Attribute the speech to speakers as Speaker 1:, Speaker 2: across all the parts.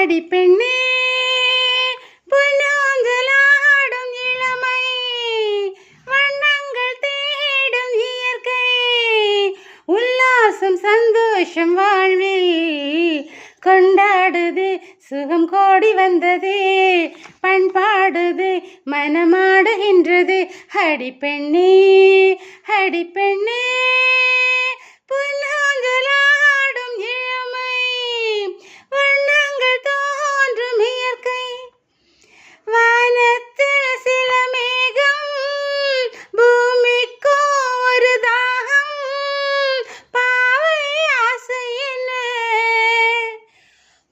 Speaker 1: அடிப்பெண்ணே பொன்னோஞ்சலாடும் இளமை, வண்ணங்கள் தேடும் இயற்கை, உல்லாசம் சந்தோஷம் வாழ்வில் கொண்டாடுது, சுகம் கோடி வந்தது, பண்பாடுது, மனமாடுகின்றது. அடிப்பெண்ணே அடிப்பெண்ணே பொன்னோஞ்சலாடும் இளமை, வண்ணங்கள் தோன்றும் இயற்கை, வானத்தில் சில மேகம், பூமிக்கோ ஒரு தாகம், பாவை ஆசை என்ன,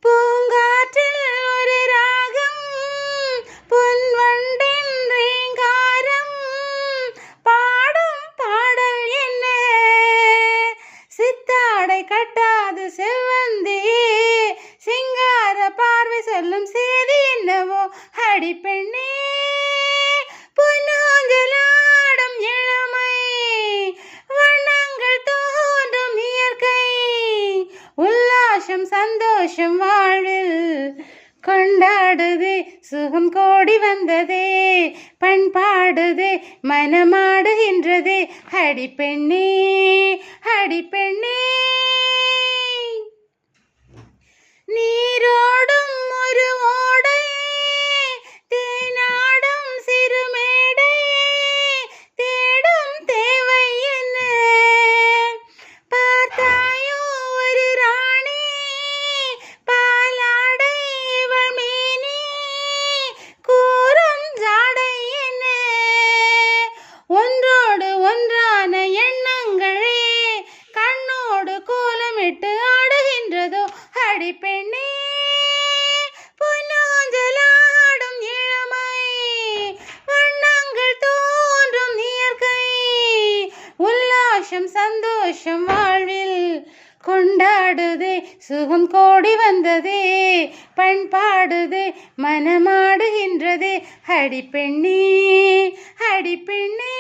Speaker 1: பூங்காற்றில் ஒரு ராகம், பொன்வண்டின் ரீங்காரம், பாடும் பாடல் என்ன, சித்தாடை கட்டாது செவ்வந்தியே, சிங்கார பார்வை சொல்லும் செய்தி என்னவோ. அடிப்பெண்ணே பொன்னோஞ்சலாடும் இளமை, வண்ணங்கள் தோன்றும் இயற்கை, உல்லாசம் சந்தோஷம் வாழ்வில் கொண்டாடுது, சுகம் கோடி வந்ததே, பண்பாடுது, மனமாடுகின்றது. அடிப்பெண்ணே அடிப்பெண்ணே நீரோடும் ஒரு ஓடை, தேனாடும் சிறுமேடை, தேடும் தேவை என்ன, பார்த்தாயோ ஒரு ராணி, பாலாடை இவள் மேனி, கூறும் ஜாடை என்ன, ஒன்றோடு ஒன்றான எண்ணங்களே கண்ணோடு கோலமிட்டு ஆடுகின்றதோ. அடிப்பெண்ணே பொன்னோஞ்சலாடும் இளமை, வண்ணங்கள் தோன்றும் இயற்கை, உல்லாசம் சந்தோஷம் வாழ்வில் கொண்டாடுதே, சுகம் கோடி வந்ததே, பண்பாடுதே, மனமாடுகின்றதே. அடிப்பெண்ணே அடிப்பெண்ணே